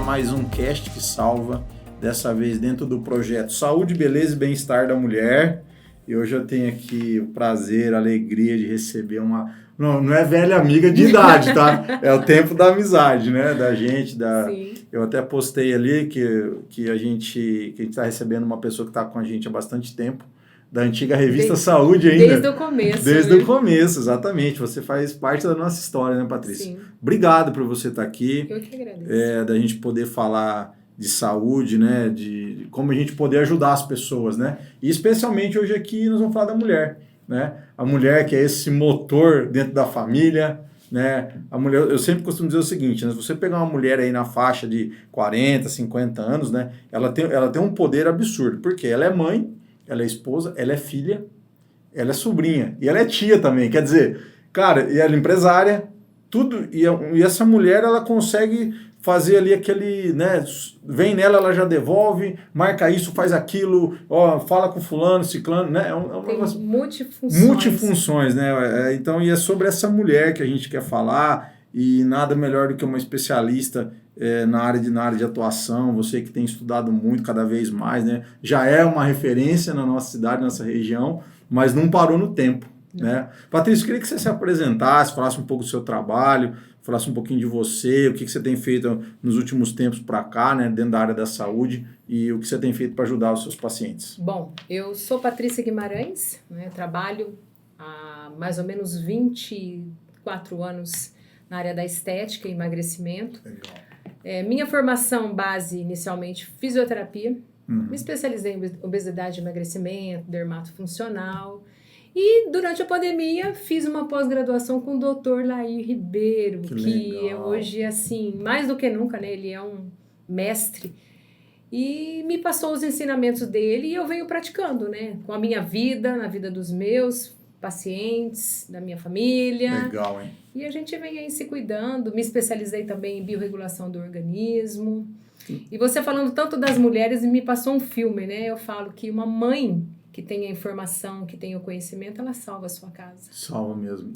mais um Cast que Salva, dessa vez dentro do projeto Saúde, Beleza e Bem-Estar da Mulher. E hoje eu tenho aqui o prazer, a alegria de receber uma... Não é velha amiga de idade, tá? É o tempo da amizade, né? Da gente, Sim. Eu até postei ali que a gente está recebendo uma pessoa que está com a gente há bastante tempo, da antiga revista Saúde ainda. Desde o começo. Desde o começo, exatamente. Você faz parte da nossa história, né, Patrícia? Sim. Obrigado por você estar aqui. Eu que agradeço. Da gente poder falar de saúde, né? De como a gente poder ajudar as pessoas, né? E especialmente hoje aqui nós vamos falar da mulher, né? A mulher que é esse motor dentro da família, né? A mulher, eu sempre costumo dizer o seguinte, né? Se você pegar uma mulher aí na faixa de 40, 50 anos, né? Ela tem um poder absurdo, porque ela é mãe, ela é esposa, ela é filha, ela é sobrinha e ela é tia também. Quer dizer, cara, e ela é empresária, tudo. E essa mulher, ela consegue fazer ali aquele, né? Vem nela, ela já devolve, marca isso, faz aquilo, ó, fala com fulano, ciclano, né? Tem multifunções. Multifunções, né? Então, e é sobre essa mulher que a gente quer falar, e nada melhor do que uma especialista na área de atuação, você que tem estudado muito, cada vez mais, né? Já é uma referência na nossa cidade, na nossa região, mas não parou no tempo, né? Patrícia, eu queria que você se apresentasse, falasse um pouco do seu trabalho, falasse um pouquinho de você, o que você tem feito nos últimos tempos para cá, né, dentro da área da saúde, e o que você tem feito para ajudar os seus pacientes. Bom, eu sou Patrícia Guimarães, né, trabalho há mais ou menos 24 anos na área da estética e emagrecimento. Legal. Minha formação base, inicialmente, fisioterapia. Me especializei em obesidade e emagrecimento, dermatofuncional. E durante a pandemia fiz uma pós-graduação com o Dr. Lair Ribeiro, que hoje, assim, mais do que nunca, né, ele é um mestre. E me passou os ensinamentos dele e eu venho praticando, né, com a minha vida, na vida dos meus pacientes, da minha família. Legal, hein? E a gente vem aí se cuidando. Me especializei também em biorregulação do organismo. E você falando tanto das mulheres, me passou um filme, né? Eu falo que uma mãe que tem a informação, que tem o conhecimento, ela salva a sua casa. Salva mesmo.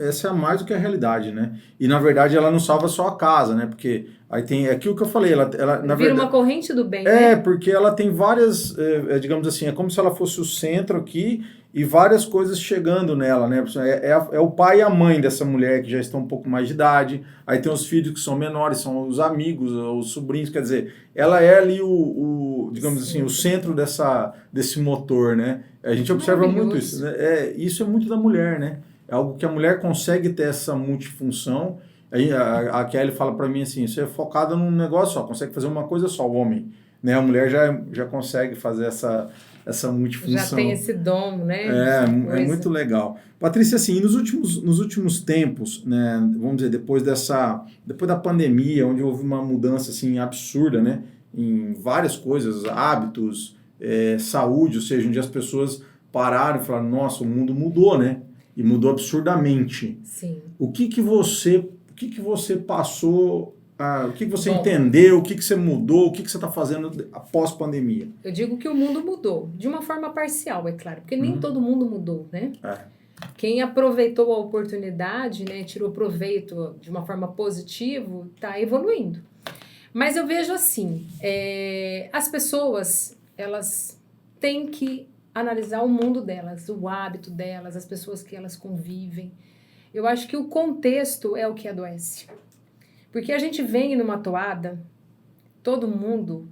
Essa é mais do que a realidade, né? E, na verdade, ela não salva só a casa, né? Porque aí tem aquilo que eu falei, ela na Vira verdade, uma corrente do bem, né? porque ela tem várias, digamos assim, é como se ela fosse o centro aqui e várias coisas chegando nela, né? É o pai e a mãe dessa mulher que já estão um pouco mais de idade, aí tem os filhos que são menores, são os amigos, os sobrinhos, quer dizer, ela é ali digamos assim, o centro desse motor, né? A gente observa muito isso, né? Isso é muito da mulher, né? É algo que a mulher consegue ter essa multifunção. Aí a Kelly fala para mim assim, você é focada num negócio só, consegue fazer uma coisa só, o homem, né? A mulher já consegue fazer essa multifunção. Já tem esse dom, né? É muito legal. Patrícia, assim, nos últimos tempos, né, vamos dizer, depois da pandemia, onde houve uma mudança assim absurda, né, em várias coisas, hábitos, saúde, ou seja, onde as pessoas pararam e falaram, nossa, o mundo mudou, né? E mudou absurdamente. Sim. O que você passou, o que você entendeu, o que você mudou, o que você está fazendo após pandemia? Eu digo que o mundo mudou, de uma forma parcial, é claro, porque nem todo mundo mudou, né? Quem aproveitou a oportunidade, né, tirou proveito de uma forma positiva, está evoluindo. Mas eu vejo assim, as pessoas, elas têm que analisar o mundo delas, o hábito delas, as pessoas que elas convivem. Eu acho que o contexto é o que adoece. Porque a gente vem numa toada, todo mundo,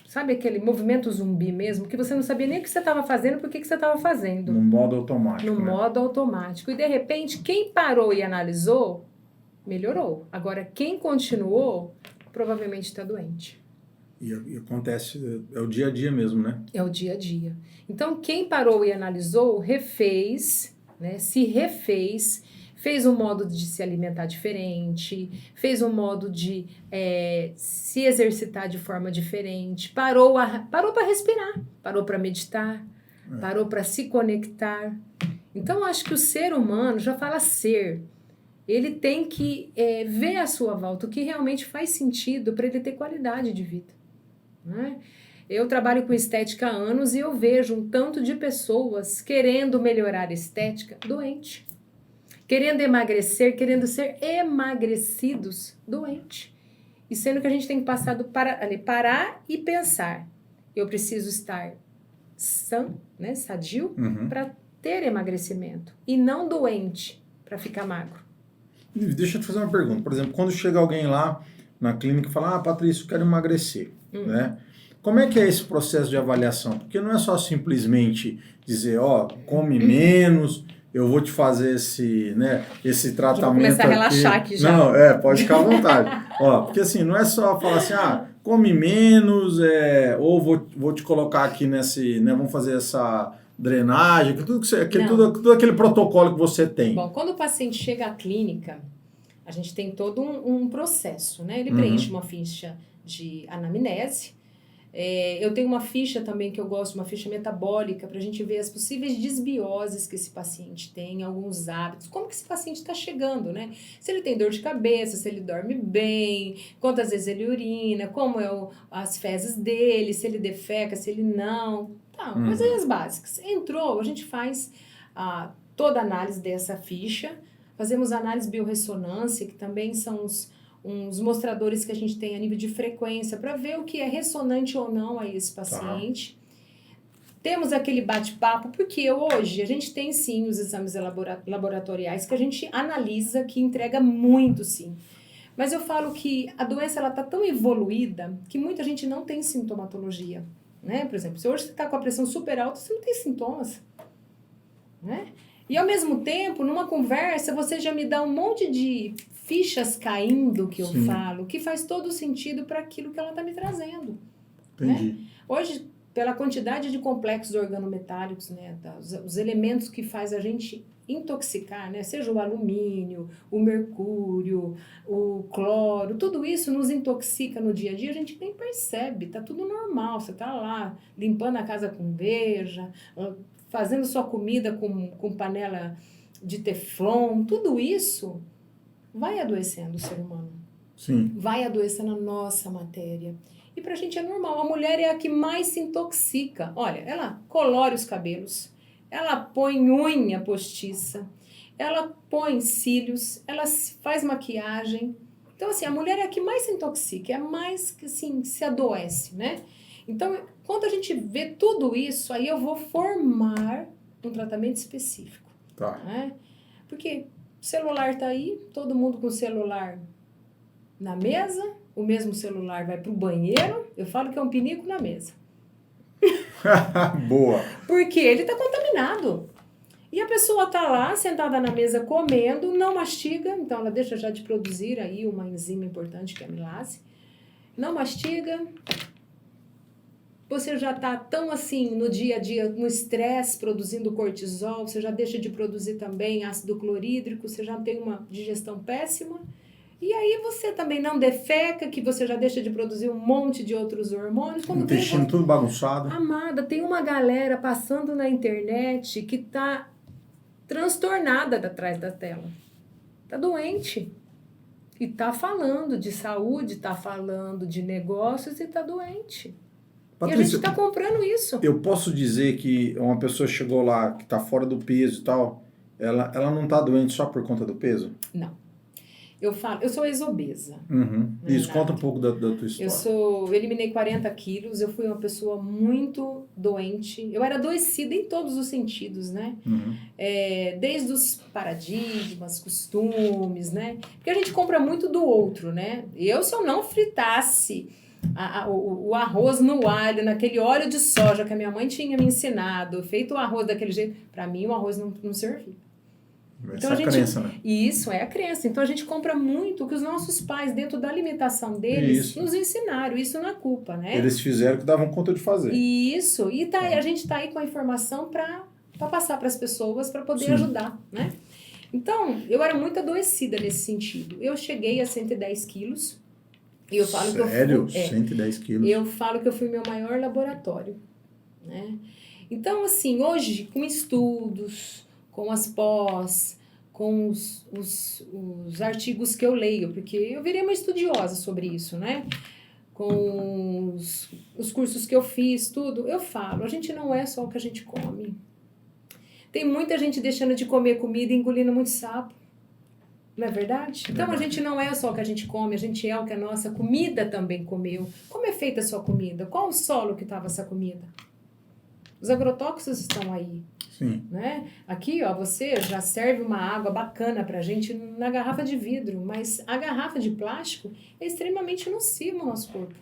sabe aquele movimento zumbi mesmo, que você não sabia nem o que você estava fazendo, por que você estava fazendo. No modo automático. No modo automático. E de repente, quem parou e analisou, melhorou. Agora, quem continuou, provavelmente está doente. E acontece, é o dia a dia mesmo, né? É o dia a dia. Então, quem parou e analisou, refez, né, se refez, fez um modo de se alimentar diferente, fez um modo de se exercitar de forma diferente, parou para respirar, parou para meditar, parou para se conectar. Então, acho que o ser humano, já fala ser, ele tem que ver à sua volta o que realmente faz sentido para ele ter qualidade de vida. Né? Eu trabalho com estética há anos e eu vejo um tanto de pessoas querendo melhorar a estética doente. Querendo emagrecer, querendo ser emagrecidos, doente. E sendo que a gente tem que parar e pensar. Eu preciso estar sã, né, sadio, para ter emagrecimento. E não doente para ficar magro. Deixa eu te fazer uma pergunta. Por exemplo, quando chega alguém lá na clínica e fala, Patrícia, eu quero emagrecer, né? Como é que é esse processo de avaliação? Porque não é só simplesmente dizer, come menos, eu vou te fazer esse tratamento vou começar a relaxar aqui já. Não, pode ficar à vontade. Porque assim, não é só falar assim, come menos, ou vou te colocar aqui vamos fazer essa drenagem, tudo aquele protocolo que você tem. Bom, quando o paciente chega à clínica, a gente tem todo um processo, né? Ele preenche uma ficha de anamnese. Eu tenho uma ficha também que eu gosto, uma ficha metabólica, para a gente ver as possíveis desbioses que esse paciente tem, alguns hábitos, como que esse paciente está chegando, né? Se ele tem dor de cabeça, se ele dorme bem, quantas vezes ele urina, como as fezes dele, se ele defeca, se ele não. Coisas básicas. Entrou, a gente faz toda a análise dessa ficha, fazemos análise biorressonância, que também são uns mostradores que a gente tem a nível de frequência para ver o que é ressonante ou não a esse paciente. Temos aquele bate-papo, porque hoje a gente tem sim os exames laboratoriais que a gente analisa, que entrega muito sim. Mas eu falo que a doença está tão evoluída que muita gente não tem sintomatologia. Né? Por exemplo, se hoje você está com a pressão super alta, você não tem sintomas. Né? E ao mesmo tempo, numa conversa, você já me dá um monte de fichas caindo, que eu falo, que faz todo sentido para aquilo que ela está me trazendo. Entendi. Né? Hoje, pela quantidade de complexos organometálicos, né, os elementos que faz a gente intoxicar, né, seja o alumínio, o mercúrio, o cloro, tudo isso nos intoxica no dia a dia, a gente nem percebe, tá tudo normal, você tá lá limpando a casa com veja, fazendo sua comida com panela de teflon, tudo isso vai adoecendo o ser humano. Sim. Vai adoecendo a nossa matéria. E pra gente é normal. A mulher é a que mais se intoxica. Olha, ela colore os cabelos, ela põe unha postiça, ela põe cílios, ela faz maquiagem. Então, assim, a mulher é a que mais se intoxica, é a mais que, assim, se adoece, né? Então, quando a gente vê tudo isso, aí eu vou formar um tratamento específico. Tá. Né? Porque o celular tá aí, todo mundo com o celular na mesa, o mesmo celular vai pro banheiro, eu falo que é um pinico na mesa. Boa. Porque ele tá contaminado. E a pessoa tá lá, sentada na mesa, comendo, não mastiga, então ela deixa já de produzir aí uma enzima importante que é a amilase. Não mastiga. Você já tá tão assim no dia a dia, no estresse, produzindo cortisol, você já deixa de produzir também ácido clorídrico, você já tem uma digestão péssima. E aí você também não defeca, que você já deixa de produzir um monte de outros hormônios. O intestino tudo bagunçado. Amada, tem uma galera passando na internet que tá transtornada atrás da tela. Tá doente. E tá falando de saúde, tá falando de negócios e tá doente. Patrícia, e a gente tá comprando isso. Eu posso dizer que uma pessoa chegou lá, que tá fora do peso e tal, ela não tá doente só por conta do peso? Não. Eu sou ex-obesa. Isso, conta um pouco da tua história. Eu eliminei 40 quilos, eu fui uma pessoa muito doente. Eu era adoecida em todos os sentidos, né? Desde os paradigmas, costumes, né? Porque a gente compra muito do outro, né? Se eu não fritasse o arroz no alho, naquele óleo de soja que a minha mãe tinha me ensinado, feito o arroz daquele jeito, para mim o arroz não servia. Essa é a crença, né? Isso, é a crença. Então, a gente compra muito o que os nossos pais, dentro da alimentação deles, nos ensinaram. Isso não é culpa, né? Eles fizeram o que davam conta de fazer. Isso. E a gente tá aí com a informação para passar para as pessoas, para poder ajudar, né? Então, eu era muito adoecida nesse sentido. Eu cheguei a 110 quilos. E eu falo Sério? 110 quilos? Eu falo que eu fui meu maior laboratório, né? Então, assim, hoje, com estudos, com as pós, com os artigos que eu leio, porque eu virei uma estudiosa sobre isso, né? Com os cursos que eu fiz, tudo, eu falo, a gente não é só o que a gente come. Tem muita gente deixando de comer comida e engolindo muito sapo. Não é verdade? Então a gente não é só o que a gente come, a gente é o que a nossa comida também comeu. Como é feita a sua comida? Qual o solo que estava essa comida? Os agrotóxicos estão aí. Sim. Né? Aqui, ó, você já serve uma água bacana pra gente na garrafa de vidro, mas a garrafa de plástico é extremamente nociva ao nosso corpo.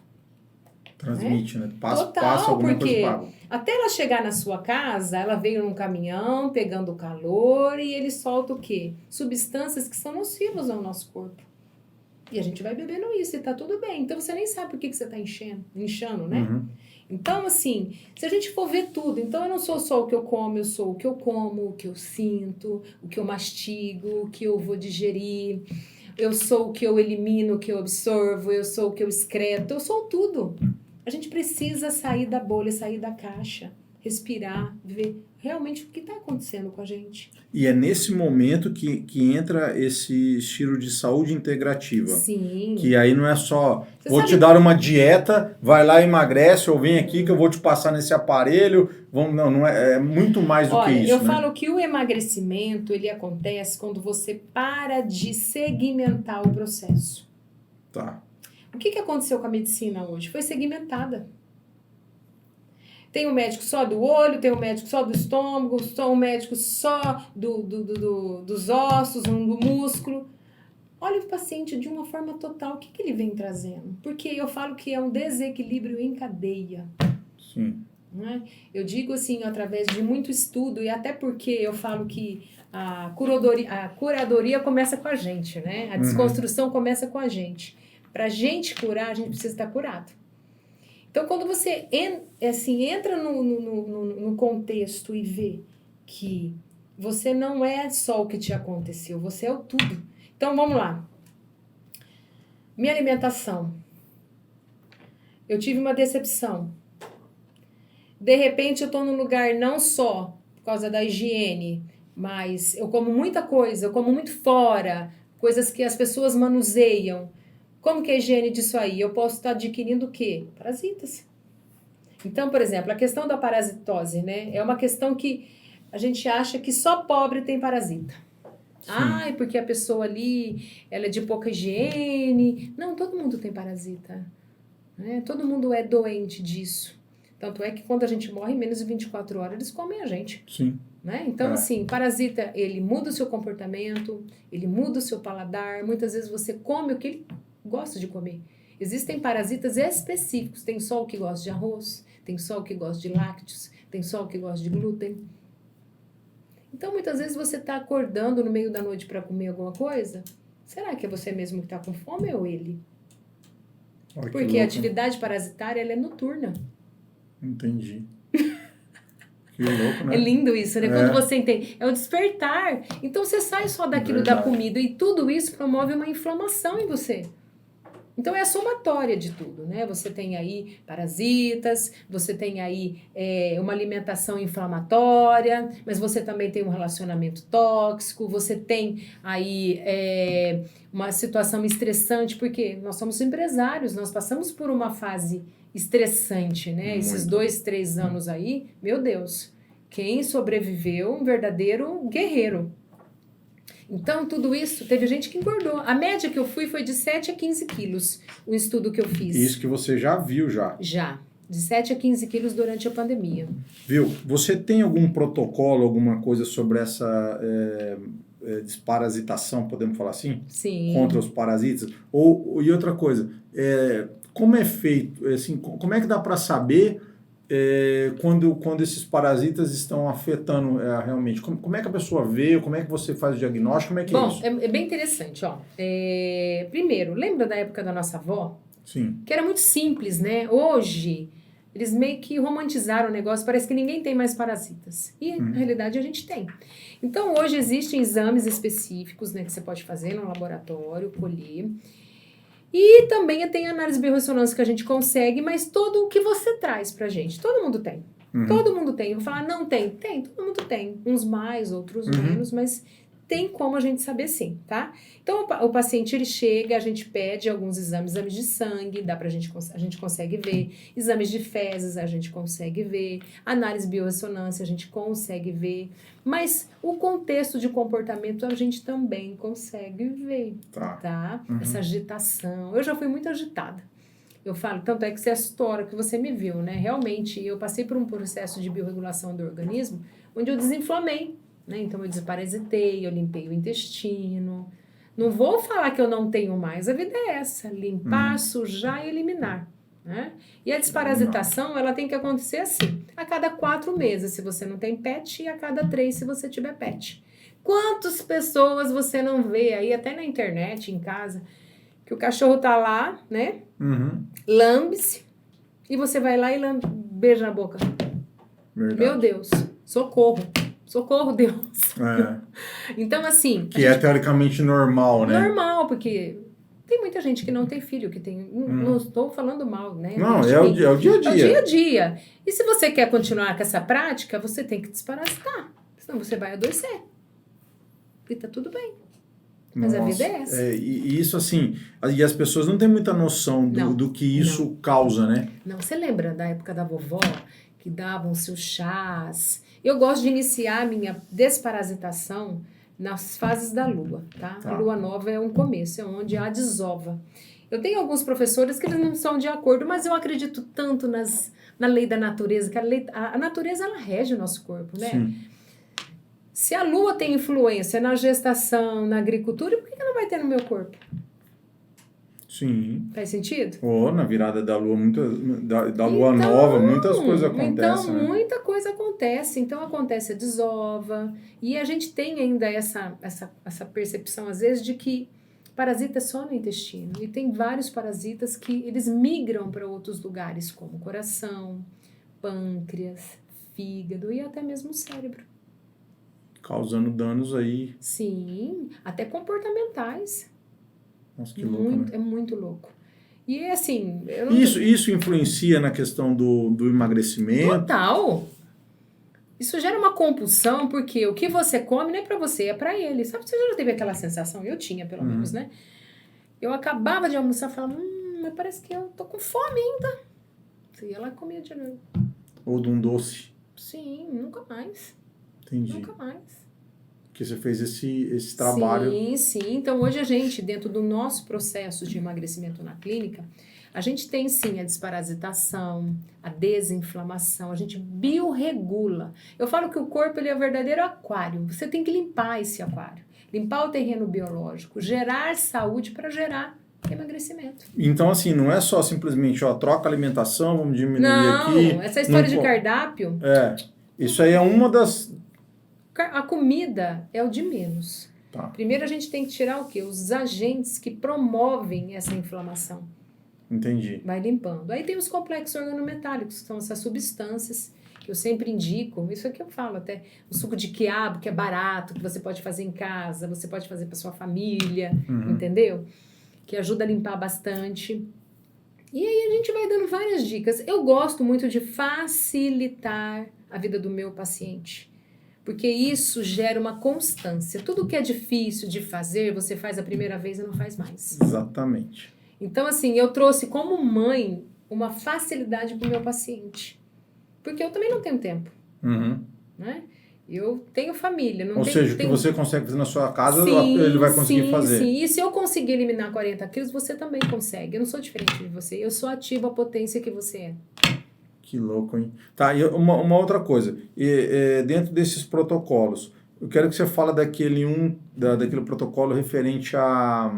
Transmite, né? Passa Total, alguma porque coisa para até ela chegar na sua casa, ela veio num caminhão, pegando o calor, e ele solta o quê? Substâncias que são nocivas ao nosso corpo. E a gente vai bebendo isso e tá tudo bem. Então você nem sabe por que você tá inchando, né? Uhum. Então, assim, se a gente for ver tudo, então eu não sou só o que eu como, eu sou o que eu como, o que eu sinto, o que eu mastigo, o que eu vou digerir, eu sou o que eu elimino, o que eu absorvo, eu sou o que eu excreto, eu sou tudo. A gente precisa sair da bolha, sair da caixa, respirar, ver realmente o que está acontecendo com a gente. E é nesse momento que entra esse estilo de saúde integrativa. Sim. Que aí não é só, Você vou sabe... te dar uma dieta, vai lá e emagrece, ou vem aqui que eu vou te passar nesse aparelho. Não é muito mais do que isso. Eu falo que o emagrecimento, ele acontece quando você para de segmentar o processo. Tá. O que aconteceu com a medicina hoje? Foi segmentada. Tem um médico só do olho, tem um médico só do estômago, um médico só dos ossos, um do músculo. Olha o paciente de uma forma total, o que ele vem trazendo? Porque eu falo que é um desequilíbrio em cadeia. Sim. Né? Eu digo assim, através de muito estudo, e até porque eu falo que a curadoria começa com a gente, né? A desconstrução começa com a gente. Para a gente curar, a gente precisa estar curado. Então, quando você entra no contexto e vê que você não é só o que te aconteceu, você é o tudo. Então, vamos lá. Minha alimentação. Eu tive uma decepção. De repente, eu estou num lugar não só por causa da higiene, mas eu como muita coisa, eu como muito fora, coisas que as pessoas manuseiam. Como que é a higiene disso aí? Eu posso estar adquirindo o quê? Parasitas. Então, por exemplo, a questão da parasitose, né? É uma questão que a gente acha que só pobre tem parasita. Sim. Ai, porque a pessoa ali, ela é de pouca higiene. Não, todo mundo tem parasita. Né? Todo mundo é doente disso. Tanto é que quando a gente morre, em menos de 24 horas, eles comem a gente. Sim. Né? Então, assim, parasita, ele muda o seu comportamento, ele muda o seu paladar. Muitas vezes você come o que ele gosta de comer. Existem parasitas específicos. Tem só o que gosta de arroz, tem só o que gosta de lácteos, tem só o que gosta de glúten. Então, muitas vezes você está acordando no meio da noite para comer alguma coisa. Será que é você mesmo que está com fome ou ele? Porque a atividade parasitária, ela é noturna. Entendi. Que louco, né? É lindo isso, né? Quando você entende. É o despertar. Então, você sai só daquilo da comida e tudo isso promove uma inflamação em você. Então, é a somatória de tudo, né? Você tem aí parasitas, você tem aí uma alimentação inflamatória, mas você também tem um relacionamento tóxico, você tem aí uma situação estressante, porque nós somos empresários, nós passamos por uma fase estressante, né? Muito. Esses 2-3 anos aí, meu Deus, quem sobreviveu, um verdadeiro guerreiro. Então, tudo isso, teve gente que engordou. A média que eu fui foi de 7 a 15 quilos, o estudo que eu fiz. Isso que você já viu, já? Já, de 7 a 15 quilos durante a pandemia. Viu? Você tem algum protocolo, alguma coisa sobre essa desparasitação, podemos falar assim? Sim. Contra os parasitas? E outra coisa, como é feito, assim, como é que dá para saber quando esses parasitas estão afetando realmente? Como é que a pessoa vê? Como é que você faz o diagnóstico? Como é que é isso? Bom, é bem interessante. Ó. Primeiro, lembra da época da nossa avó? Sim. Que era muito simples, né? Hoje, eles meio que romantizaram o negócio, parece que ninguém tem mais parasitas. E, na realidade, a gente tem. Então, hoje existem exames específicos, né, que você pode fazer no laboratório, colher. E também tem análise biorressonância que a gente consegue, mas todo o que você traz pra gente, todo mundo tem. Todo mundo tem. Eu vou falar, não tem. Tem, todo mundo tem. Uns mais, outros menos, mas tem como a gente saber sim, tá? Então, o paciente, ele chega, a gente pede alguns exames de sangue, a gente consegue ver, exames de fezes, a gente consegue ver, análise de biorressonância, a gente consegue ver, mas o contexto de comportamento a gente também consegue ver, tá? Essa agitação. Eu já fui muito agitada. Eu falo, tanto é que essa história que você me viu, né? Realmente, eu passei por um processo de biorregulação do organismo, onde eu desinflamei, né? Então, eu desparasitei, eu limpei o intestino. Não vou falar que eu não tenho mais, a vida é essa, limpar, sujar e eliminar, né? E a desparasitação, ela tem que acontecer assim, a cada 4 meses, se você não tem pet, e a cada 3, se você tiver pet. Quantas pessoas você não vê aí, até na internet, em casa, que o cachorro tá lá, né? Lambe-se, e você vai lá e beija na boca. Verdade. Meu Deus, socorro. Socorro, Deus. Então, assim... Que é teoricamente normal, né? Normal, porque tem muita gente que não tem filho, que tem... Não estou falando mal, né? Não, é o dia a dia. É o dia a dia. E se você quer continuar com essa prática, você tem que desparasitar. Senão você vai adoecer. E tá tudo bem. Mas a vida é essa. E isso, assim... E as pessoas não têm muita noção do que isso causa, né? Não, você lembra da época da vovó, que davam seus chás... Eu gosto de iniciar a minha desparasitação nas fases da lua, tá? A lua nova é um começo, é onde há desova. Eu tenho alguns professores que eles não são de acordo, mas eu acredito tanto na lei da natureza, que a natureza, ela rege o nosso corpo, né? Sim. Se a lua tem influência na gestação, na agricultura, por que não vai ter no meu corpo? Sim. Faz sentido? Na virada da lua, da lua nova, muitas coisas acontecem. Então, muita coisa acontece. Então, acontece a desova. E a gente tem ainda essa percepção, às vezes, de que parasita é só no intestino. E tem vários parasitas que eles migram para outros lugares, como coração, pâncreas, fígado e até mesmo o cérebro. Causando danos aí. Sim, até comportamentais. Nossa, que louco, né? É muito louco. E assim... Isso influencia na questão do emagrecimento? Total! Isso gera uma compulsão, porque o que você come não é pra você, é pra ele. Sabe, você já teve aquela sensação? Eu tinha, pelo menos, né? Eu acabava de almoçar e falava, mas parece que eu tô com fome ainda. Você ia lá e comia de novo. Ou de um doce? Sim, nunca mais. Entendi. Nunca mais. Porque você fez esse trabalho. Sim. Então, hoje a gente, dentro do nosso processo de emagrecimento na clínica, a gente tem, sim, a desparasitação, a desinflamação, a gente biorregula. Eu falo que o corpo, ele é o verdadeiro aquário. Você tem que limpar esse aquário. Limpar o terreno biológico, gerar saúde para gerar emagrecimento. Então, assim, não é só simplesmente, troca a alimentação, vamos diminuir aqui. Não, essa história de cardápio... Isso aí é uma das... A comida é o de menos. Tá. Primeiro a gente tem que tirar o quê? Os agentes que promovem essa inflamação. Entendi. Vai limpando. Aí tem os complexos organometálicos, que são essas substâncias que eu sempre indico. Isso aqui eu falo até. O suco de quiabo, que é barato, que você pode fazer em casa, você pode fazer para sua família, entendeu? Que ajuda a limpar bastante. E aí a gente vai dando várias dicas. Eu gosto muito de facilitar a vida do meu paciente. Porque isso gera uma constância. Tudo que é difícil de fazer, você faz a primeira vez e não faz mais. Exatamente. Então, assim, eu trouxe como mãe uma facilidade para o meu paciente. Porque eu também não tenho tempo. Né? Eu tenho família. Ou seja, o que você consegue fazer na sua casa, ele vai conseguir fazer. Sim, e se eu conseguir eliminar 40 quilos, você também consegue. Eu não sou diferente de você. Eu sou ativa a potência que você é. Que louco, hein? Tá, e uma outra coisa. Dentro desses protocolos, eu quero que você fale daquele protocolo referente à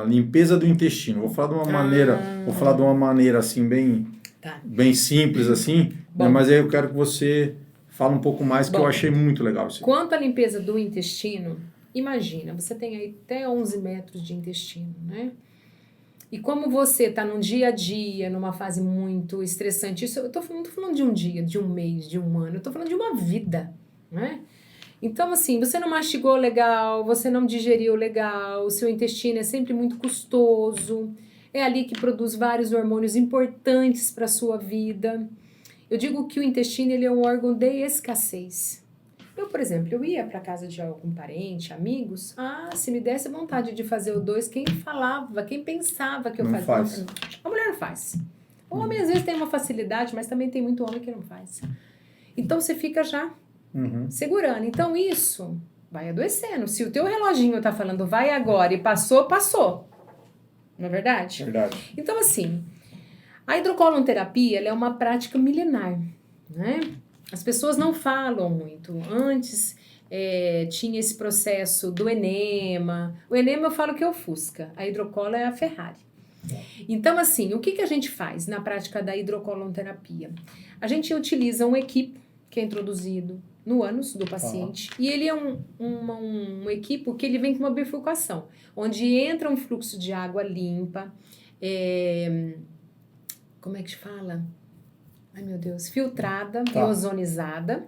limpeza do intestino. Vou falar de uma maneira assim, bem simples, assim, né? Mas aí eu quero que você fale um pouco mais, que eu achei muito legal isso. Quanto à limpeza do intestino, imagina, você tem aí até 11 metros de intestino, né? E como você está num dia a dia, numa fase muito estressante, isso não estou falando de um dia, de um mês, de um ano, eu estou falando de uma vida, né? Então, assim, você não mastigou legal, você não digeriu legal, o seu intestino é sempre muito custoso, é ali que produz vários hormônios importantes para a sua vida. Eu digo que o intestino, ele é um órgão de escassez. Eu, por exemplo, eu ia para casa de algum parente, amigos, se me desse vontade de fazer o 2, quem falava, quem pensava que eu Não fazia? faz. A mulher não faz. O homem às vezes tem uma facilidade, mas também tem muito homem que não faz. Então você fica já segurando. Então isso vai adoecendo. Se o teu reloginho tá falando vai agora e passou, passou. Não é verdade? Verdade. Então assim, a hidrocolonterapia ela é uma prática milenar, né? As pessoas não falam muito. Antes tinha esse processo do enema. O enema eu falo que é o Fusca. A hidrocola é a Ferrari. Então, assim, o que a gente faz na prática da hidrocolonterapia? A gente utiliza um equipo que é introduzido no ânus do paciente e ele é um equipo que ele vem com uma bifurcação, onde entra um fluxo de água limpa, como é que fala? Ai, meu Deus, filtrada e ozonizada.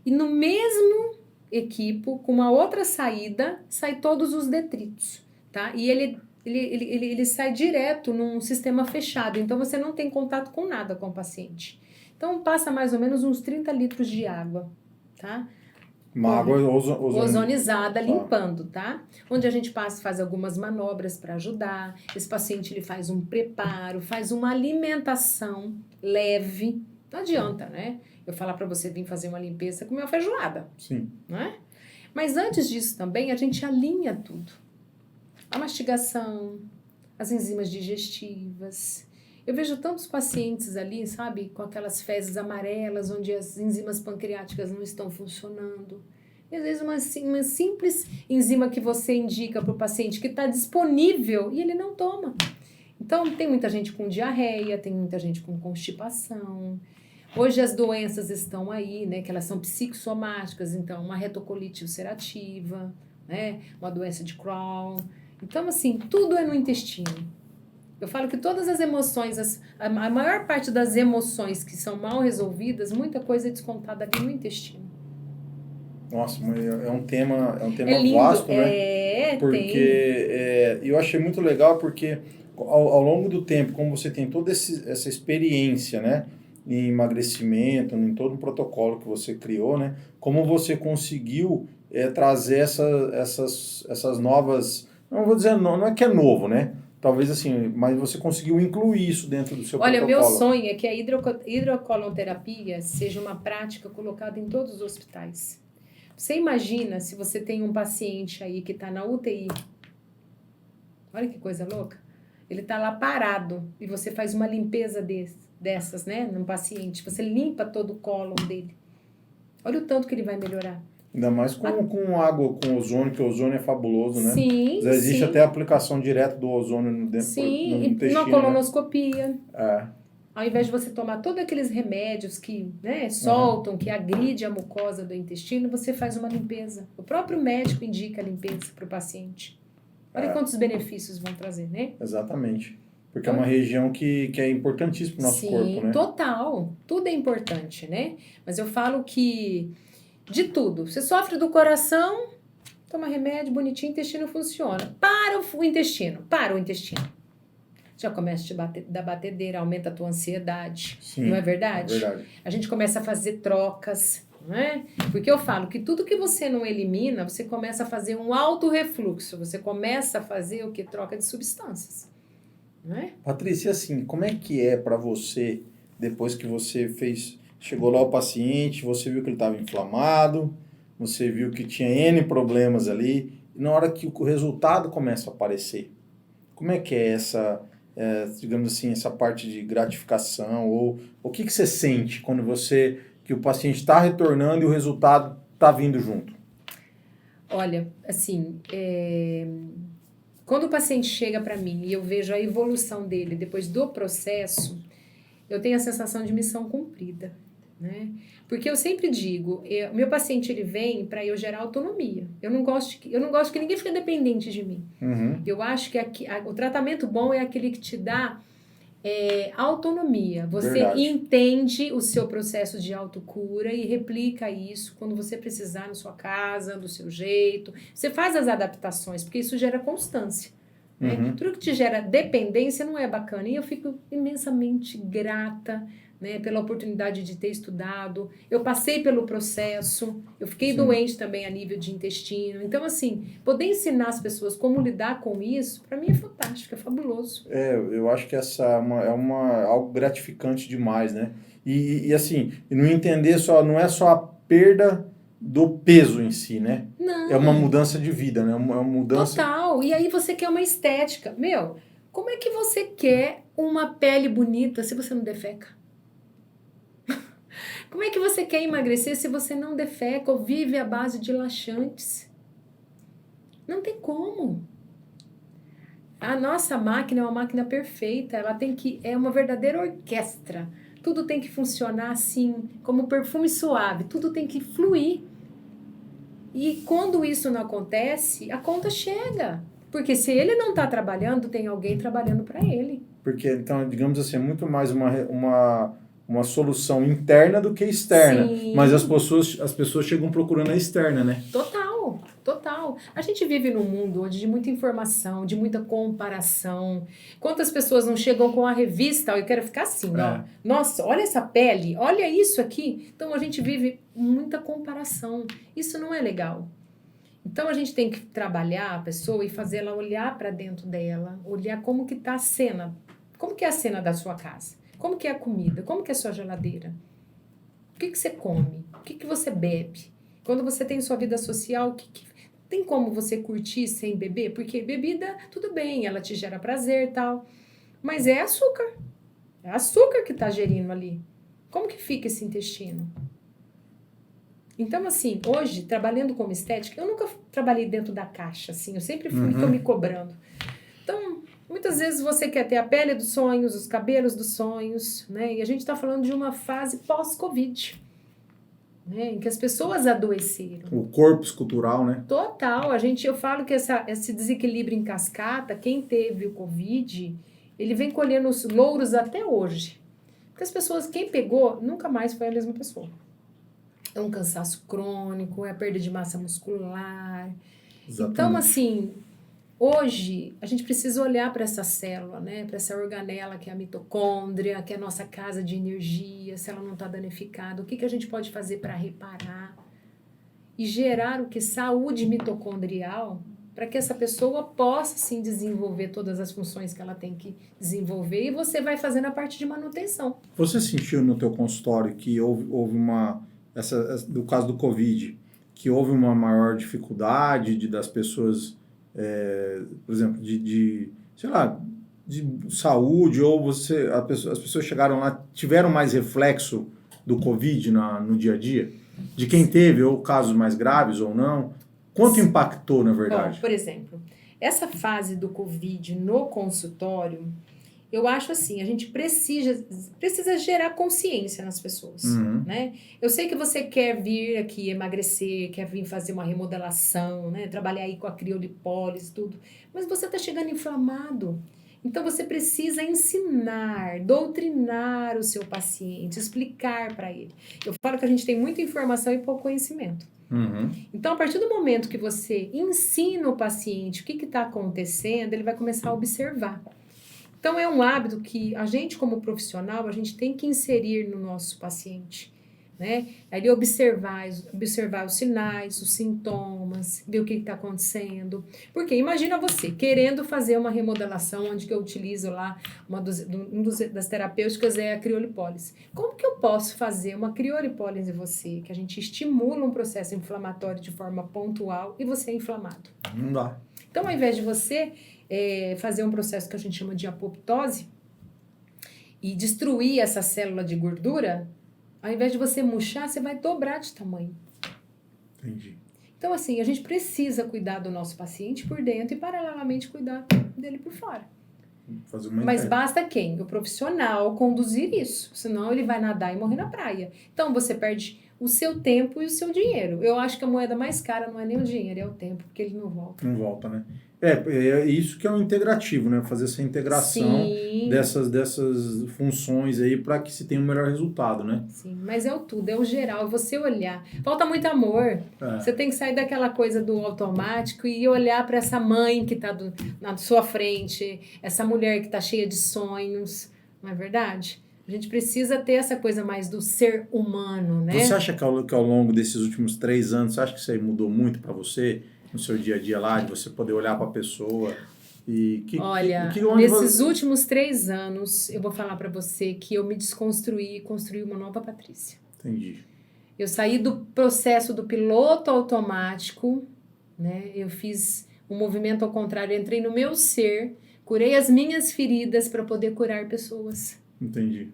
E no mesmo equipo, com uma outra saída, sai todos os detritos, tá? E ele sai direto num sistema fechado, então você não tem contato com nada com o paciente. Então passa mais ou menos uns 30 litros de água, tá? Uma água ozonizada, limpando, tá? Onde a gente faz algumas manobras para ajudar. Esse paciente ele faz um preparo, faz uma alimentação leve. Não adianta, né? Eu falar para você vir fazer uma limpeza com uma feijoada. Sim. Não é? Mas antes disso também a gente alinha tudo. A mastigação, as enzimas digestivas. Eu vejo tantos pacientes ali, sabe, com aquelas fezes amarelas, onde as enzimas pancreáticas não estão funcionando. E às vezes uma simples enzima que você indica para o paciente que está disponível e ele não toma. Então, tem muita gente com diarreia, tem muita gente com constipação. Hoje as doenças estão aí, né, que elas são psicossomáticas, então uma retocolite ulcerativa, né, uma doença de Crohn. Então, assim, tudo é no intestino. Eu falo que todas as emoções, a maior parte das emoções que são mal resolvidas, muita coisa é descontada ali no intestino. Nossa, é um tema lindo. vasto, né? Porque eu achei muito legal porque ao longo do tempo, como você tem toda essa experiência, né? Em emagrecimento, em todo um protocolo que você criou, né? Como você conseguiu trazer essas novas... Não vou dizer, não é que é novo, né? Talvez assim, mas você conseguiu incluir isso dentro do seu protocolo. Olha, meu sonho é que a hidrocolonterapia seja uma prática colocada em todos os hospitais. Você imagina se você tem um paciente aí que está na UTI. Olha que coisa louca. Ele está lá parado e você faz uma limpeza dessas, né, num paciente. Você limpa todo o cólon dele. Olha o tanto que ele vai melhorar. Ainda mais com água, com ozônio, que o ozônio é fabuloso, né? Sim, já existe até a aplicação direta do ozônio no intestino. Na colonoscopia. Né? Ao invés de você tomar todos aqueles remédios que, né, soltam, que agride a mucosa do intestino, você faz uma limpeza. O próprio médico indica a limpeza para o paciente. Olha quantos benefícios vão trazer, né? Exatamente. Porque é uma região que é importantíssima para o nosso corpo, né? Sim, total. Tudo é importante, né? Mas eu falo que de tudo. Você sofre do coração, toma remédio, bonitinho, o intestino funciona. Para o intestino. Já começa a te dar batedeira, aumenta a tua ansiedade. Sim, não é verdade? É verdade. A gente começa a fazer trocas, não é? Porque eu falo que tudo que você não elimina, você começa a fazer um autorrefluxo. Você começa a fazer o que? Troca de substâncias. Não é? Patrícia, assim, como é que é para você, depois que você chegou lá o paciente, você viu que ele estava inflamado, você viu que tinha N problemas ali, e na hora que o resultado começa a aparecer, como é que é digamos assim, essa parte de gratificação, ou o que você sente quando que o paciente está retornando e o resultado está vindo junto? Olha, assim, quando o paciente chega para mim e eu vejo a evolução dele depois do processo, eu tenho a sensação de missão cumprida, né? Porque eu sempre digo, meu paciente ele vem para eu gerar autonomia. Eu não gosto que ninguém fique dependente de mim. Uhum. Eu acho que o tratamento bom é aquele que te dá autonomia. Você entende o seu processo de autocura e replica isso quando você precisar na sua casa, do seu jeito. Você faz as adaptações, porque isso gera constância. Né? Tudo que te gera dependência não é bacana. E eu fico imensamente grata, né, pela oportunidade de ter estudado. Eu passei pelo processo, eu fiquei Sim. doente também a nível de intestino. Então, assim, poder ensinar as pessoas como lidar com isso, para mim é fantástico, é fabuloso. Eu acho que essa algo gratificante demais, né? E assim, não entender não é só a perda do peso em si, né? É uma Não, mudança de vida, né? Uma mudança. total. E aí você quer uma estética. Meu, como é que você quer uma pele bonita se você não defeca? Como é que você quer emagrecer se você não defeca ou vive à base de laxantes? Não tem como. A nossa máquina é uma máquina perfeita, ela é uma verdadeira orquestra. Tudo tem que funcionar assim, como perfume suave, tudo tem que fluir. E quando isso não acontece, a conta chega. Porque se ele não está trabalhando, tem alguém trabalhando para ele. Porque, então, digamos assim, é muito mais uma solução interna do que externa. Sim. Mas as pessoas chegam procurando a externa, né? Total, total. A gente vive num mundo hoje de muita informação, de muita comparação. Quantas pessoas não chegam com a revista, ó, eu quero ficar assim, ó. Nossa, olha essa pele, olha isso aqui. Então a gente vive muita comparação. Isso não é legal. Então a gente tem que trabalhar a pessoa e fazer ela olhar para dentro dela, olhar como que tá a cena. Como que é a cena da sua casa? Como que é a comida? Como que é a sua geladeira? O que você come? O que você bebe? Quando você tem sua vida social, tem como você curtir sem beber? Porque bebida, tudo bem, ela te gera prazer e tal. Mas é açúcar. É açúcar que tá gerindo ali. Como que fica esse intestino? Então, assim, hoje, trabalhando como estética, eu nunca trabalhei dentro da caixa, assim. Eu sempre fui me cobrando. Então, muitas vezes você quer ter a pele dos sonhos, os cabelos dos sonhos, né? E a gente está falando de uma fase pós-Covid, né? Em que as pessoas adoeceram. O corpo escultural, né? Total. Eu falo que esse desequilíbrio em cascata, quem teve o Covid, ele vem colhendo os louros até hoje. Porque as pessoas, quem pegou, nunca mais foi a mesma pessoa. É um cansaço crônico, é a perda de massa muscular. Exatamente. Então, assim, hoje a gente precisa olhar para essa célula, né? Para essa organela que é a mitocôndria, que é a nossa casa de energia, se ela não está danificada, o que a gente pode fazer para reparar e gerar o que? Saúde mitocondrial, para que essa pessoa possa, sim, desenvolver todas as funções que ela tem que desenvolver e você vai fazendo a parte de manutenção. Você sentiu no teu consultório que houve do caso do Covid, que houve uma maior dificuldade das pessoas, por exemplo, sei lá, de saúde, ou as pessoas chegaram lá, tiveram mais reflexo do Covid no dia a dia? De quem teve, ou casos mais graves ou não? Quanto impactou, na verdade? Bom, por exemplo, essa fase do Covid no consultório, eu acho assim, a gente precisa gerar consciência nas pessoas, né? Eu sei que você quer vir aqui emagrecer, quer vir fazer uma remodelação, né? Trabalhar aí com a criolipólise e tudo, mas você está chegando inflamado. Então você precisa ensinar, doutrinar o seu paciente, explicar para ele. Eu falo que a gente tem muita informação e pouco conhecimento. Então, a partir do momento que você ensina o paciente o que está acontecendo, ele vai começar a observar. Então, é um hábito que a gente, como profissional, a gente tem que inserir no nosso paciente, né? Ele observar os sinais, os sintomas, ver o que está acontecendo. Porque imagina você querendo fazer uma remodelação, onde que eu utilizo lá, das terapêuticas é a criolipólise. Como que eu posso fazer uma criolipólise em você, que a gente estimula um processo inflamatório de forma pontual e você é inflamado? Não dá. Então, ao invés de você fazer um processo que a gente chama de apoptose e destruir essa célula de gordura, ao invés de você murchar, você vai dobrar de tamanho. Entendi. Então, assim, a gente precisa cuidar do nosso paciente por dentro e, paralelamente, cuidar dele por fora. Mas basta quem? O profissional conduzir isso. Senão ele vai nadar e morrer na praia. Então, você perde o seu tempo e o seu dinheiro. Eu acho que a moeda mais cara não é nem o dinheiro, é o tempo, porque ele não volta. Não volta, né? É isso que é o integrativo, né? Fazer essa integração dessas funções aí para que se tenha um melhor resultado, né? Sim, mas é o tudo, é o geral, é você olhar. Falta muito amor. Você tem que sair daquela coisa do automático e olhar para essa mãe que está na sua frente, essa mulher que está cheia de sonhos, não é verdade? A gente precisa ter essa coisa mais do ser humano, né? Você acha que ao longo desses últimos 3 anos, você acha que isso aí mudou muito para você, no seu dia a dia lá, de você poder olhar para a pessoa e... Olha, onde nesses últimos 3 anos, eu vou falar para você que eu me desconstruí e construí uma nova Patrícia. Entendi. Eu saí do processo do piloto automático, né? Eu fiz um movimento ao contrário, entrei no meu ser, curei as minhas feridas para poder curar pessoas. Entendi.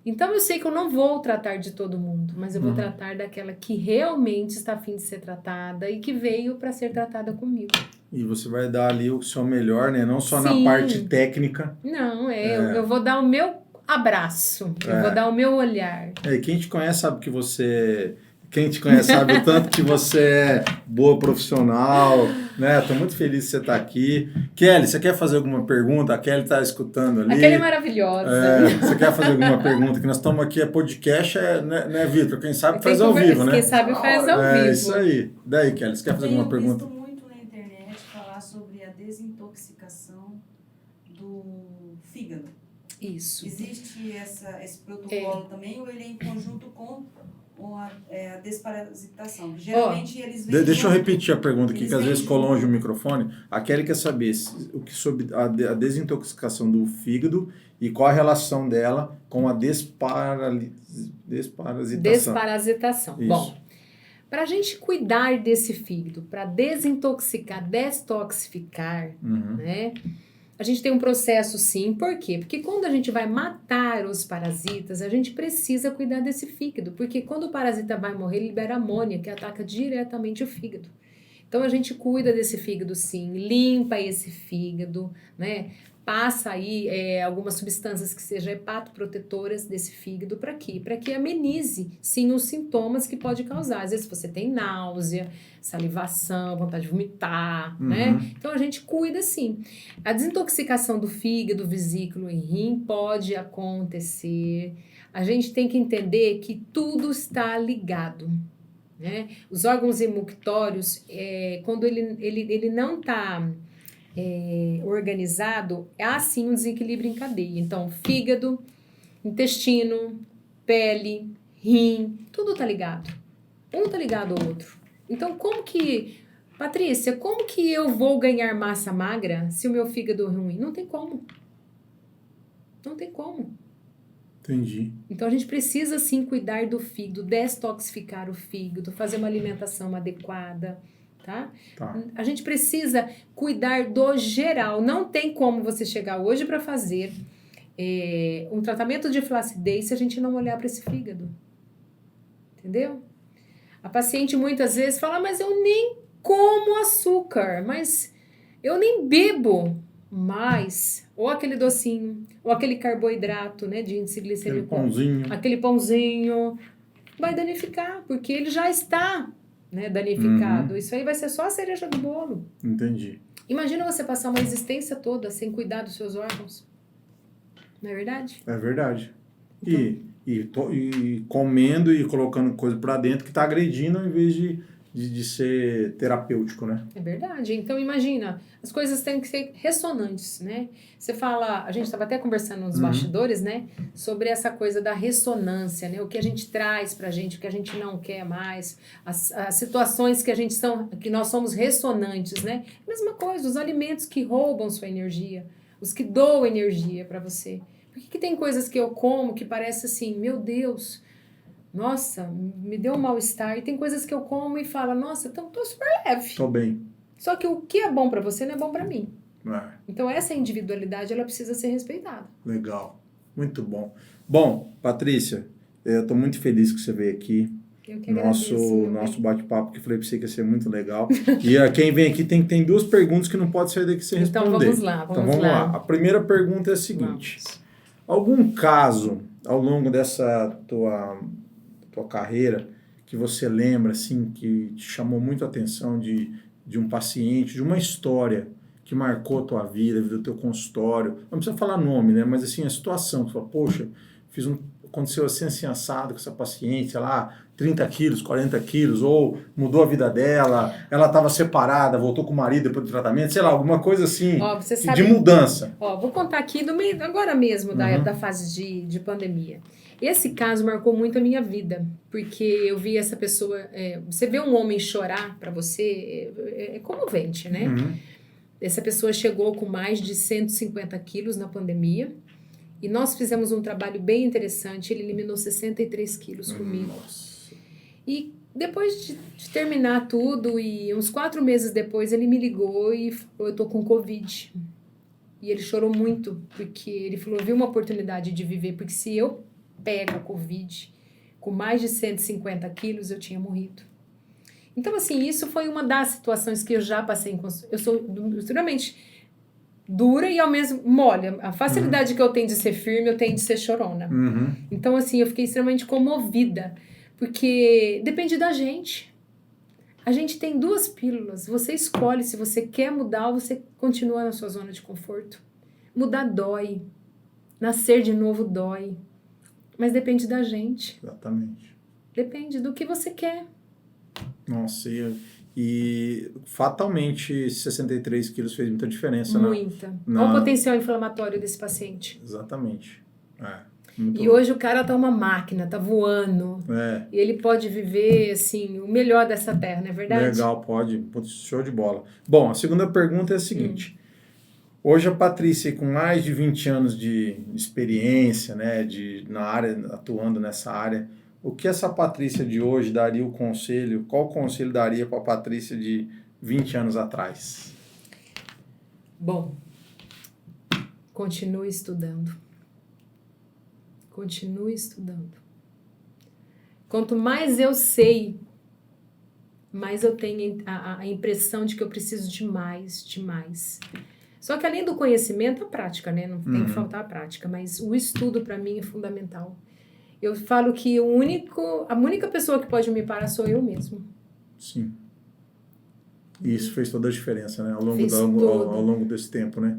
Então eu sei que eu não vou tratar de todo mundo, mas eu vou tratar daquela que realmente está a fim de ser tratada e que veio para ser tratada comigo. E você vai dar ali o seu melhor, né? Não só na Sim. parte técnica. Não, eu vou dar o meu abraço, eu vou dar o meu olhar. Quem te conhece sabe que você... Quem te conhece sabe o tanto que você é boa profissional, né? Tô muito feliz de você estar aqui. Kelly, você quer fazer alguma pergunta? A Kelly tá escutando ali. A Kelly é maravilhosa. Você quer fazer alguma pergunta? Que nós estamos aqui, podcast, né, Vitor? Quem sabe faz ao vivo, né? Quem sabe faz ao vivo. É isso aí. Daí, Kelly, você quer fazer alguma pergunta? Eu tenho visto muito na internet falar sobre a desintoxicação do fígado. Isso. Existe esse protocolo também ou ele é em conjunto com a desparasitação? Geralmente eles vêm... Deixa eu repetir a pergunta aqui, que às vezes ficou longe o microfone. A Kelly quer saber sobre a desintoxicação do fígado e qual a relação dela com a desparasitação. Desparasitação. Isso. Bom, para a gente cuidar desse fígado, para desintoxicar, destoxificar, né? A gente tem um processo sim, por quê? Porque quando a gente vai matar os parasitas, a gente precisa cuidar desse fígado, porque quando o parasita vai morrer, ele libera amônia, que ataca diretamente o fígado. Então a gente cuida desse fígado sim, limpa esse fígado, né? Passa aí algumas substâncias que sejam hepatoprotetoras desse fígado para quê? Para que amenize, sim, os sintomas que pode causar. Às vezes você tem náusea, salivação, vontade de vomitar, né? Então a gente cuida sim. A desintoxicação do fígado, vesículo e rim pode acontecer. A gente tem que entender que tudo está ligado, né? Os órgãos imunctórios, quando ele não está... organizado, há sim um desequilíbrio em cadeia. Então, fígado, intestino, pele, rim, tudo tá ligado. Um tá ligado ao outro. Então, Patrícia, como que eu vou ganhar massa magra se o meu fígado é ruim? Não tem como. Não tem como. Entendi. Então, a gente precisa sim cuidar do fígado, destoxificar o fígado, fazer uma alimentação adequada. Tá? A gente precisa cuidar do geral. Não tem como você chegar hoje para fazer um tratamento de flacidez se a gente não olhar para esse fígado. Entendeu? A paciente muitas vezes fala, mas eu nem como açúcar, mas eu nem bebo mais. Ou aquele docinho, ou aquele carboidrato, né, de índice glicêmico. Aquele pãozinho. Vai danificar, porque ele já está... né, danificado. Isso aí vai ser só a cereja do bolo. Entendi. Imagina você passar uma existência toda sem cuidar dos seus órgãos. Não é verdade? É verdade. Então, e comendo e colocando coisa pra dentro que tá agredindo ao invés de ser terapêutico, né? É verdade. Então, imagina, as coisas têm que ser ressonantes, né? Você fala, a gente estava até conversando nos bastidores, né? Sobre essa coisa da ressonância, né? O que a gente traz pra gente, o que a gente não quer mais, as situações que nós somos ressonantes, né? Mesma coisa, os alimentos que roubam sua energia, os que doam energia pra você. Por que tem coisas que eu como que parece assim, meu Deus... Nossa, me deu um mal-estar. E tem coisas que eu como e falo, nossa, tô super leve. Tô bem. Só que o que é bom pra você não é bom pra mim. Então essa individualidade, ela precisa ser respeitada. Legal. Muito bom. Bom, Patrícia, eu tô muito feliz que você veio aqui. Eu que agradeço. Nosso bate-papo, que eu falei pra você que ia ser muito legal. E quem vem aqui tem 2 perguntas que não pode sair daqui sem responder. Então vamos lá. Vamos lá. A primeira pergunta é a seguinte. Algum caso ao longo dessa tua carreira, que você lembra, assim, que te chamou muito a atenção de um paciente, de uma história que marcou a tua vida, a vida do teu consultório? Não precisa falar nome, né? Mas, assim, a situação, tu fala, poxa, aconteceu assim assado com essa paciente, sei lá, 30 quilos, 40 quilos, ou mudou a vida dela, ela estava separada, voltou com o marido depois do tratamento, sei lá, alguma coisa assim, Ó, você de sabe, mudança. ó, vou contar aqui agora mesmo, da fase de pandemia. Esse caso marcou muito a minha vida, porque eu vi essa pessoa... você vê um homem chorar para você, é comovente, né? Uhum. Essa pessoa chegou com mais de 150 quilos na pandemia, e nós fizemos um trabalho bem interessante, ele eliminou 63 quilos comigo. Nossa. E depois de terminar tudo, e uns 4 meses depois, ele me ligou e falou, eu tô com Covid. E ele chorou muito, porque ele falou, eu vi uma oportunidade de viver, porque se eu pego Covid com mais de 150 quilos, eu tinha morrido. Então, assim, isso foi uma das situações que eu já passei. Eu sou extremamente dura e ao mesmo mole. A facilidade que eu tenho de ser firme, eu tenho de ser chorona. Uhum. Então, assim, eu fiquei extremamente comovida, porque depende da gente. A gente tem 2 pílulas. Você escolhe se você quer mudar ou você continua na sua zona de conforto. Mudar dói. Nascer de novo dói. Mas depende da gente. Exatamente. Depende do que você quer. Nossa, e fatalmente 63 quilos fez muita diferença. Muita. Olha o potencial inflamatório desse paciente. Exatamente. E hoje o cara tá uma máquina, tá voando. E ele pode viver, assim, o melhor dessa terra, não é verdade? Legal, pode. Show de bola. Bom, a segunda pergunta é a seguinte. Hoje a Patrícia, com mais de 20 anos de experiência, né, na área, atuando nessa área, o que essa Patrícia de hoje daria o conselho? Qual conselho daria para a Patrícia de 20 anos atrás? Bom, continue estudando. Continue estudando. Quanto mais eu sei, mais eu tenho a impressão de que eu preciso de mais, de mais. Só que além do conhecimento, a prática, né? Não tem que faltar a prática, mas o estudo para mim é fundamental. Eu falo que a única pessoa que pode me parar sou eu mesmo. Sim. E isso fez toda a diferença, né? Ao longo desse tempo, né?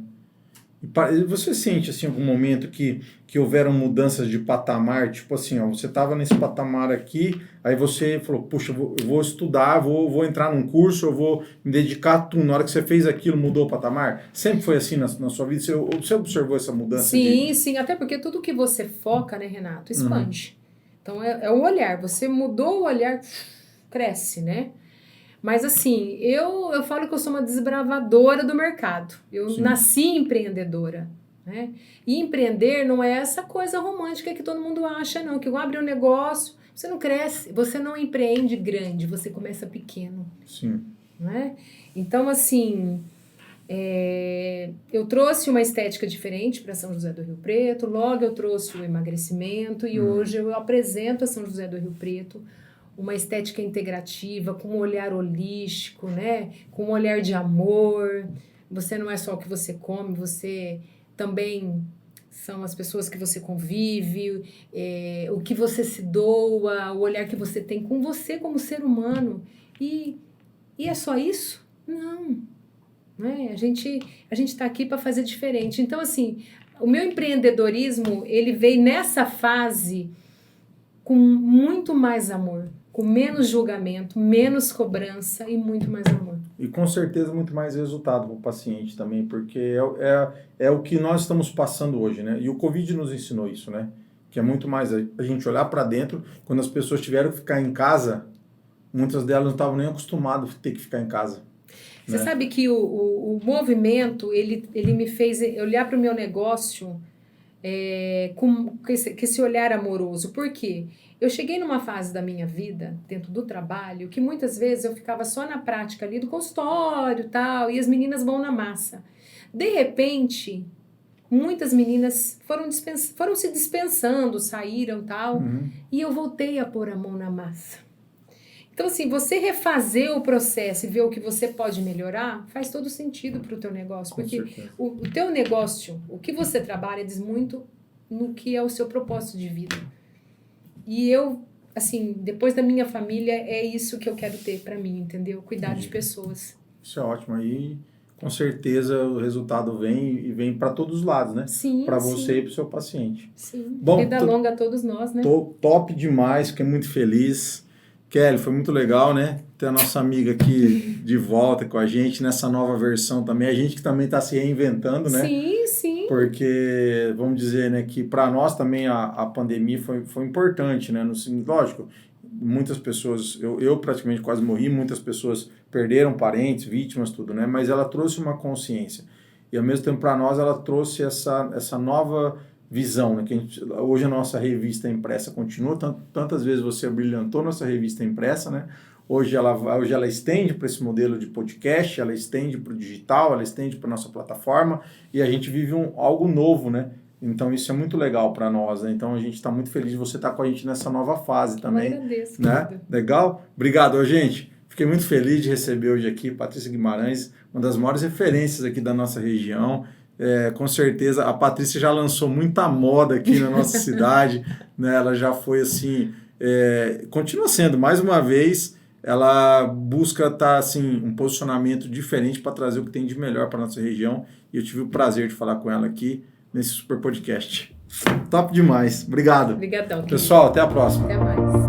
E você sente, assim, algum momento que houveram mudanças de patamar? Tipo assim, ó, você estava nesse patamar aqui, aí você falou, puxa, eu vou estudar, vou entrar num curso, eu vou me dedicar a tudo. Na hora que você fez aquilo, mudou o patamar? Sempre foi assim na sua vida? Você observou essa mudança? Sim, até porque tudo que você foca, né, Renato, expande. Então, é o olhar. Você mudou o olhar, cresce, né? Mas assim, eu falo que eu sou uma desbravadora do mercado. Eu nasci empreendedora, né? E empreender não é essa coisa romântica que todo mundo acha, não. Que eu abro um negócio, você não cresce, você não empreende grande, você começa pequeno. Sim. Né? Então, assim, eu trouxe uma estética diferente para São José do Rio Preto, logo eu trouxe o emagrecimento e hoje eu apresento a São José do Rio Preto uma estética integrativa, com um olhar holístico, né? Com um olhar de amor. Você não é só o que você come, você também são as pessoas que você convive, o que você se doa, o olhar que você tem com você como ser humano. E é só isso? Não. Né? A gente está aqui para fazer diferente. Então, assim, o meu empreendedorismo, ele veio nessa fase com muito mais amor, com menos julgamento, menos cobrança e muito mais amor. E com certeza muito mais resultado para o paciente também, porque é o que nós estamos passando hoje, né? E o Covid nos ensinou isso, né? Que é muito mais a gente olhar para dentro. Quando as pessoas tiveram que ficar em casa, muitas delas não estavam nem acostumadas a ter que ficar em casa. Você sabe que o movimento, ele me fez olhar para o meu negócio com esse olhar amoroso. Por quê? Eu cheguei numa fase da minha vida, dentro do trabalho, que muitas vezes eu ficava só na prática ali do consultório e tal, e as meninas vão na massa. De repente, muitas meninas foram se dispensando, saíram e tal, e eu voltei a pôr a mão na massa. Então, assim, você refazer o processo e ver o que você pode melhorar, faz todo sentido para o teu negócio. Porque o teu negócio, o que você trabalha, diz muito no que é o seu propósito de vida. E eu, assim, depois da minha família, é isso que eu quero ter para mim, entendeu? Cuidar de pessoas. Isso é ótimo. Aí com certeza o resultado vem para todos os lados, né? Sim, Para você sim. e para o seu paciente. Sim. Bom, Vida longa a todos nós, né? Tô top demais, fiquei muito feliz. Kelly, foi muito legal, né? Ter a nossa amiga aqui de volta com a gente nessa nova versão também. A gente que também está se reinventando, né? Sim, sim. Porque, vamos dizer, né, que para nós também a pandemia foi importante, né? Lógico, muitas pessoas, eu praticamente quase morri, muitas pessoas perderam parentes, vítimas, tudo, né? Mas ela trouxe uma consciência. E ao mesmo tempo, para nós, ela trouxe essa nova visão, né? Que hoje a nossa revista impressa continua, tantas vezes você brilhantou nossa revista impressa, né? Hoje ela estende para esse modelo de podcast, ela estende para o digital, ela estende para a nossa plataforma e a gente vive algo novo, né? Então isso é muito legal para nós, né? Então a gente está muito feliz de você estar com a gente nessa nova fase também. Eu agradeço, né? querida. Legal? Obrigado, gente. Fiquei muito feliz de receber hoje aqui Patrícia Guimarães, uma das maiores referências aqui da nossa região. Com certeza, a Patrícia já lançou muita moda aqui na nossa cidade, né? Ela já foi assim, continua sendo, mais uma vez, ela busca estar assim, um posicionamento diferente para trazer o que tem de melhor para a nossa região e eu tive o prazer de falar com ela aqui nesse super podcast. Top demais. Obrigado. Obrigadão. Pessoal, até a próxima. Até mais.